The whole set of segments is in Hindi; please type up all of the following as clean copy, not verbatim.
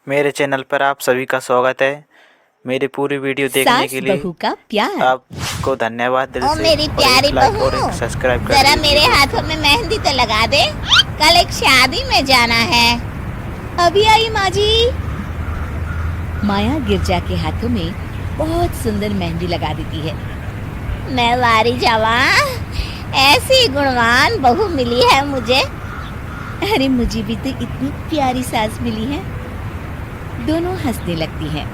मेरे चैनल पर आप सभी का स्वागत है। मेरी पूरी वीडियो देखने के लिए बहू का प्यार। आपको धन्यवाद दिल ओ से। मेरी और प्यारी एक लाइक और बहू, एक सब्सक्राइब कर जरा दीजिए मेरे दोस्तों। हाथों में मेहंदी तो लगा दे, कल एक शादी में जाना है। अभी आई माँ जी। माया गिरजा के हाथों में बहुत सुंदर मेहंदी लगा देती है। मैं वारी जावा, ऐसी गुणवान बहू मिली है मुझे। अरे मुझे भी तो इतनी प्यारी सास मिली है। दोनों हंसने लगती हैं।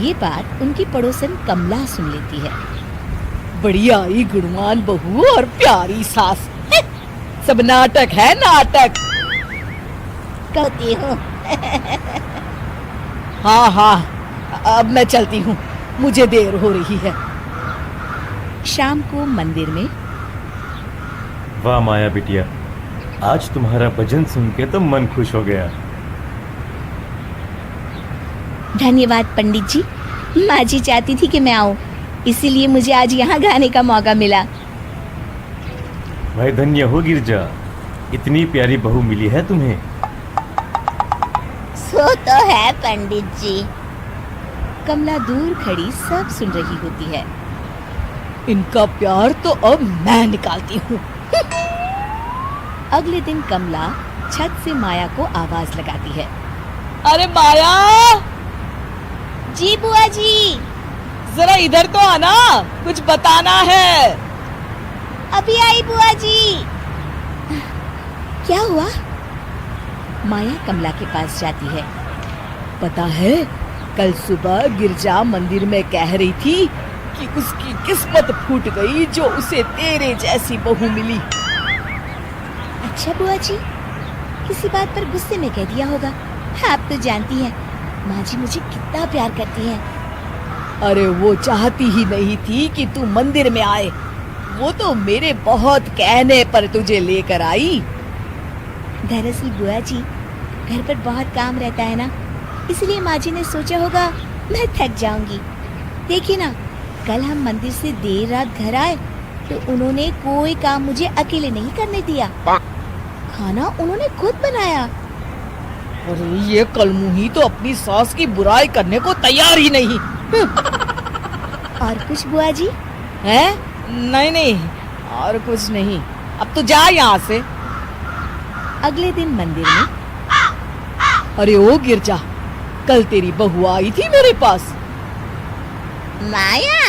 ये बात उनकी पड़ोसन कमला सुन लेती है। बढ़िया ही गुणवान बहू और प्यारी सास, सब नाटक है नाटक। कहती हूँ। हाँ हाँ, अब मैं चलती हूँ, मुझे देर हो रही है। शाम को मंदिर में। वाह माया बिटिया, आज तुम्हारा भजन सुन के तो मन खुश हो गया। धन्यवाद पंडित जी। माँ जी चाहती थी कि मैं आऊं, इसीलिए मुझे आज यहाँ गाने का मौका मिला। भाई धन्य हो गिरजा, इतनी प्यारी बहू मिली है तुम्हें। सो तो है पंडित जी। कमला दूर खड़ी सब सुन रही होती है। इनका प्यार तो अब मैं निकालती हूँ। अगले दिन कमला छत से माया को आवाज लगाती है। अरे माया, जी बुआ जी। जरा इधर तो आना, कुछ बताना है। अभी आई बुआ जी। क्या हुआ? माया कमला के पास जाती है। पता है, कल सुबह गिरजा मंदिर में कह रही थी कि उसकी किस्मत फूट गई जो उसे तेरे जैसी बहू मिली। अच्छा बुआ जी, किसी बात पर गुस्से में कह दिया होगा। आप तो जानती हैं माँ जी मुझे कितना प्यार करती हैं। अरे वो चाहती ही नहीं थी कि तू मंदिर में आए, वो तो मेरे बहुत कहने पर तुझे लेकर आई। दरअसल बुआ जी, घर पर बहुत काम रहता है ना, इसलिए माँ जी ने सोचा होगा मैं थक जाऊंगी। देखिए ना, कल हम मंदिर से देर रात घर आए तो उन्होंने कोई काम मुझे अकेले नहीं करने दिया। खाना उन्होंने खुद बनाया। अरे ये कलमुही तो अपनी सास की बुराई करने को तैयार ही नहीं। और कुछ बुआ जी? है? नहीं नहीं, और कुछ नहीं। अब तो जा यहाँ से। अगले दिन मंदिर में। अरे ओ गिरजा, कल तेरी बहू आई थी मेरे पास। माया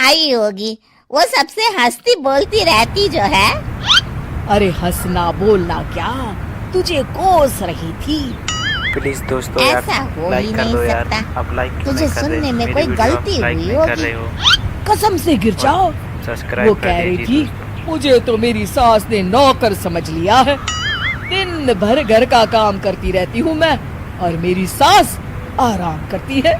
आई होगी, वो सबसे हंसती बोलती रहती जो है। अरे हंसना बोलना क्या, तुझे कोस रही थी। प्लीज दोस्तों यार, ऐसा हो ही लाइक कर नहीं दो यार। सकता। आप लाइक क्यों तुझे नहीं कर रहे? सुनने में मेरी कोई वीडियो आप गलती लाइक हुई नहीं कर होगी। रहे हो। कसम से गिर जाओ, सब्सक्राइब वो कर कह रही दीजिए थी मुझे तो मेरी सास ने नौकर समझ लिया है। दिन भर घर का काम करती रहती हूँ मैं, और मेरी सास आराम करती है।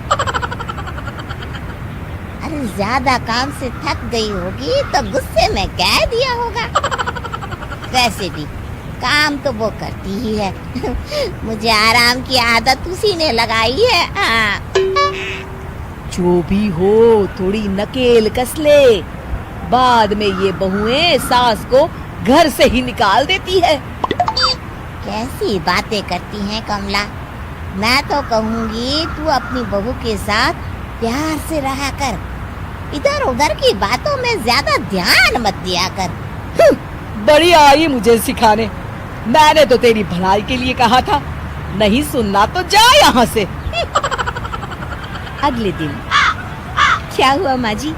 अरे ज्यादा काम से थक गई होगी तो गुस्से में कह दिया होगा। वैसे भी काम तो वो करती ही है। मुझे आराम की आदत उसी ने लगाई है। हाँ। जो भी हो, थोड़ी नकेल कस ले, बाद में ये बहुएं सास को घर से ही निकाल देती है। कैसी बातें करती हैं कमला। मैं तो कहूँगी तू अपनी बहू के साथ प्यार से रहा कर, इधर उधर की बातों में ज्यादा ध्यान मत दिया कर। बड़ी आई मुझे सिखाने। मैंने तो तेरी भलाई के लिए कहा था, नहीं सुनना तो जा यहाँ से। अगले दिन। क्या हुआ माँ जी?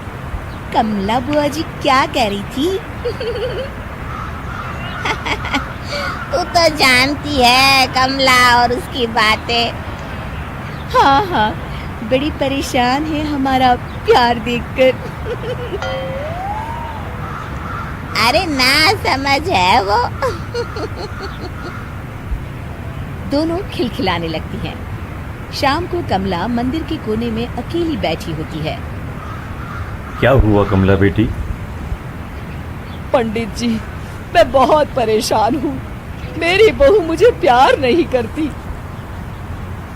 कमला बुआ जी क्या कह रही थी? तू तो जानती है कमला और उसकी बातें। हाँ हाँ, बड़ी परेशान है हमारा प्यार देखकर। अरे ना समझ है वो। दोनों खिलखिलाने लगती हैं। शाम को कमला मंदिर के कोने में अकेली बैठी होती है। क्या हुआ कमला बेटी? पंडित जी, मैं बहुत परेशान हूँ। मेरी बहू मुझे प्यार नहीं करती।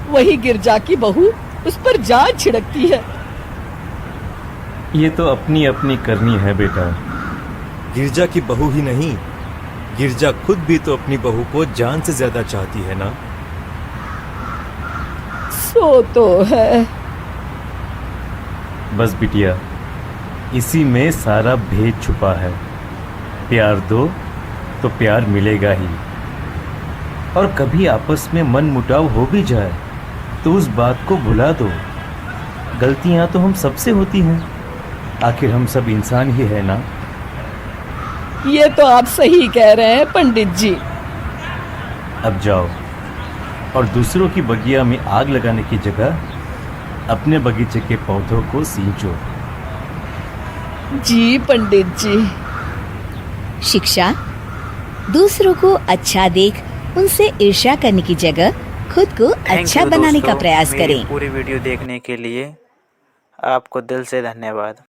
वही गिरजा की बहू उस पर जान छिड़कती है। ये तो अपनी अपनी करनी है बेटा। गिरजा की बहू ही नहीं, गिरजा खुद भी तो अपनी बहू को जान से ज्यादा चाहती है ना। सो तो है। बस बिटिया, इसी में सारा भेद छुपा है। प्यार दो तो प्यार मिलेगा ही। और कभी आपस में मन मुटाव हो भी जाए तो उस बात को भुला दो। गलतियां तो हम सबसे होती हैं, आखिर हम सब इंसान ही है ना। ये तो आप सही कह रहे हैं पंडित जी। अब जाओ और दूसरों की बगिया में आग लगाने की जगह अपने बगीचे के पौधों को सींचो। जी पंडित जी। शिक्षा, दूसरों को अच्छा देख उनसे ईर्ष्या करने की जगह खुद को थैंक अच्छा यू बनाने का दोस्तों, प्रयास मेरी करें। पूरी वीडियो देखने के लिए आपको दिल से धन्यवाद।